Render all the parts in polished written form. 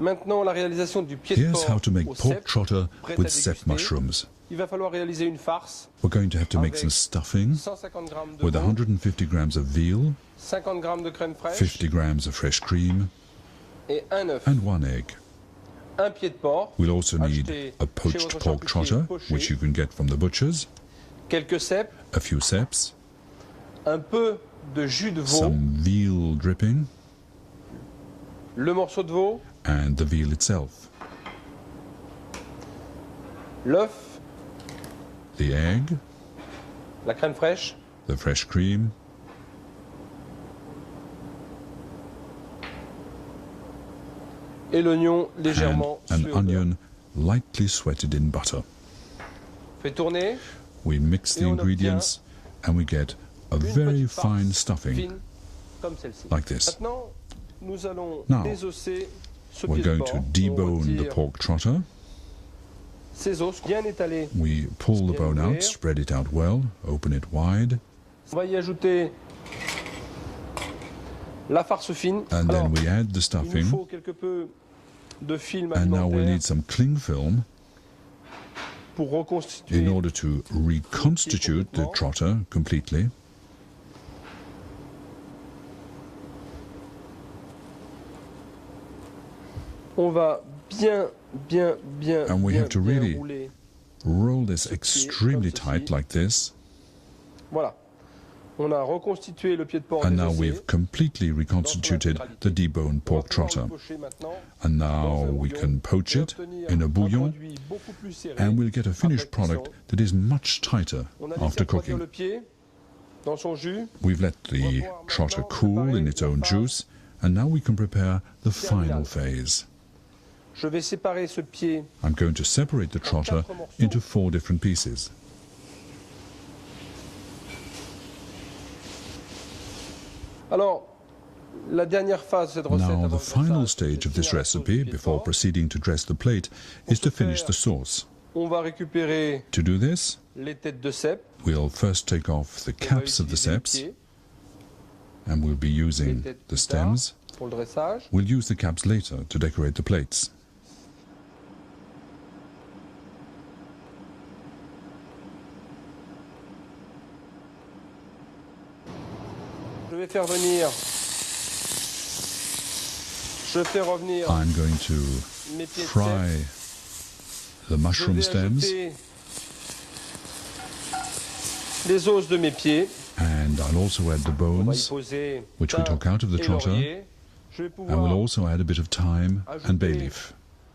Maintenant, la réalisation du pied de Here's how porc to make au pork cèpe, trotter prêt with à cèpe déguster. mushrooms. Il va falloir réaliser une farce We're going to have to make avec some stuffing 150 grammes de with veau, 150 grams of veal, 50 grammes de crème fraîche 50 grams of fresh cream, et un œuf. and 1 egg. Un pied de porc, We'll also need acheté a chez poached votre pork charcutier trotter, poché, which you can get from the butchers, quelques cèpes, a few cèpes, un peu de jus de veau, some veal dripping, le morceau de veau, and the veal itself, l'œuf, the egg, la crème fraîche, the fresh cream, et l'oignon and légèrement an sué au beurre. onion lightly sweated in butter. Fait tourner We mix the Et on ingredients and we get a une very petite farce fine stuffing fine comme celle-ci. like this. Maintenant, nous allons Now, désosser ce We're pied de going to porc. On debone the retire pork trotter. ses os bien étalés. We pull the Bien bone out, ouvert. spread it out well, open it wide, On va y ajouter la farce fine. and Alors, then we add the il nous stuffing. faut quelque peu de film And now we'll alimentaire need some cling film pour reconstituer. in order to reconstitute the trotter completely. On va bien And we have to really rouler. roll this extremely tight like this. Voilà. On a reconstitué le pied de porc And now désossé. we've completely reconstituted the deboned pork trotter. And now we can poach it in a bouillon, and we'll get a finished product that is much tighter after cooking. le pied dans son jus. We've let the trotter cool in its own juice, and now we can prepare the final phase. Je vais séparer ce pied. I'm going to separate the trotter into 4 different pieces. Alors, la dernière phase de cette recette, Now, avant the le final dressage, stage c'est of this finir la sauce recipe, du pied de before porc. proceeding to dress the plate, is to finish the sauce. On va récupérer To do this, les têtes de cèpe. we'll first take off the On va caps of the utiliser les ceps, pieds, and we'll be les using têtes the plus tard stems. pour le dressage. We'll use the caps later to decorate the plates. Je vais faire venir. Je fais revenir I'm going to mes pieds de fry cèpe. the Je mushroom vais stems, ajouter les os de mes pieds. and I'll also add the On va y bones, poser which we thym took out of the et trotter, laurier. Je vais and we'll pouvoir also add a bit of thyme and bay leaf.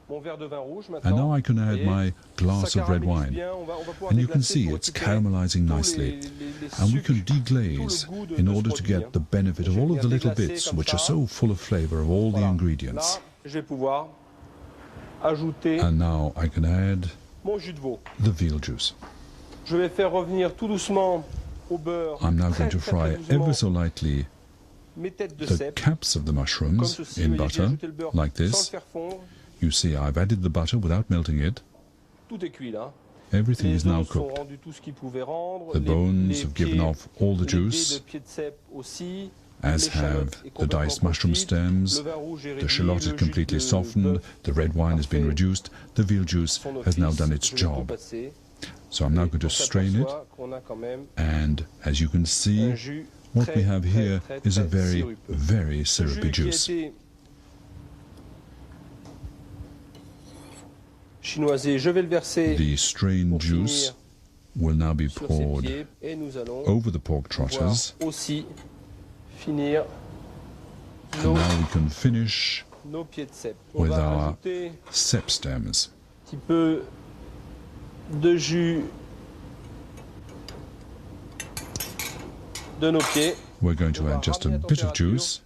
mon verre de vin rouge And maintenant. now I can add Et my glass ça of red caramélise wine. bien. On va pouvoir And you can déglacer see pour it's récupérer caramelizing tous nicely. les And we can sucres, deglaze tout le goût de in ce order to produit, get the benefit of all of the little bits which are so full of flavor of all the Voilà. ingredients. Là, je vais pouvoir ajouter And now I can add mon jus de veau. the veal juice. Je vais faire revenir tout doucement au beurre. I'm now très, going to très, fry très doucement ever so lightly mes têtes de the cèpe. caps of the Comme mushrooms ceci, in vous voyez, j'ai butter, ajouté le beurre like sans le this. faire fondre. You see I've added the butter without melting it. Tout est cuit là. Everything Les is now os ont cooked. rendu tout ce qu'ils pouvaient rendre. The bones have given pieds, off all the les dés juice, de pieds de cèpe aussi. as L'échalote have est the complètement diced mushroom confite. stems. Le vin rouge est The réduit, shallot is le completely jus de softened, bœuf the red wine has been parfait. reduced, the veal juice Son has now office, done its je vais tout job. passer. So I'm now Et going to on strain it, s'aperçoit qu'on a quand même and as you can un see, jus what très, we have très, here très, is a très very, sirupeux. very Ce jus syrupy qui a juice. été chinoisé, je vais le verser The strained pour juice finir will now be sur ses poured pieds et nous allons over the pork pouvoir trotters, aussi finir and nos, now we can finish nos pieds de cèpe. On with va our ajouter cep stems. un petit peu de jus de nos pieds, We're going to On va add just a ramener la bit of température. juice.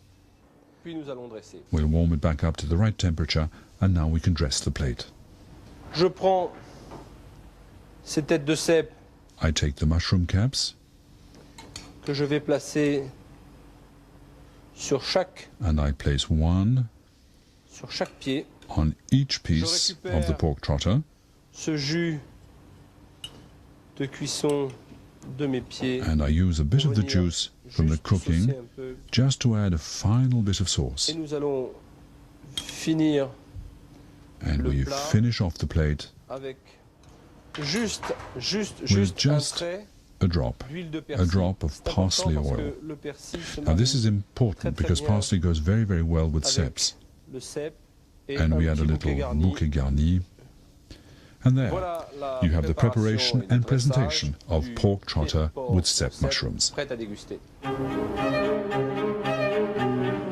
puis nous allons dresser. We'll warm it back up to the right temperature, and now we can dress the plate. Je prends ces têtes de cèpe I take the mushroom caps, que je vais placer sur chaque and I place one pied. on each piece of the pork trotter. Ce jus de cuisson de mes pieds And I use a bit of the juice from the juste cooking saucer un peu. just to add a final bit of sauce. Et nous allons finir And we finish off the plate avec with juste un just trait a drop of C'est parsley important parce oil. que le persil se Now this marie is important because parsley goes very, very well with avec ceps. le cèpe et And un we add a petit little bouquet garni. bouquet garni. And there, Voilà la you have the preparation préparation et le and presentation dressage of du pork trotter porc with au cep cèpe mushrooms. prêt à déguster.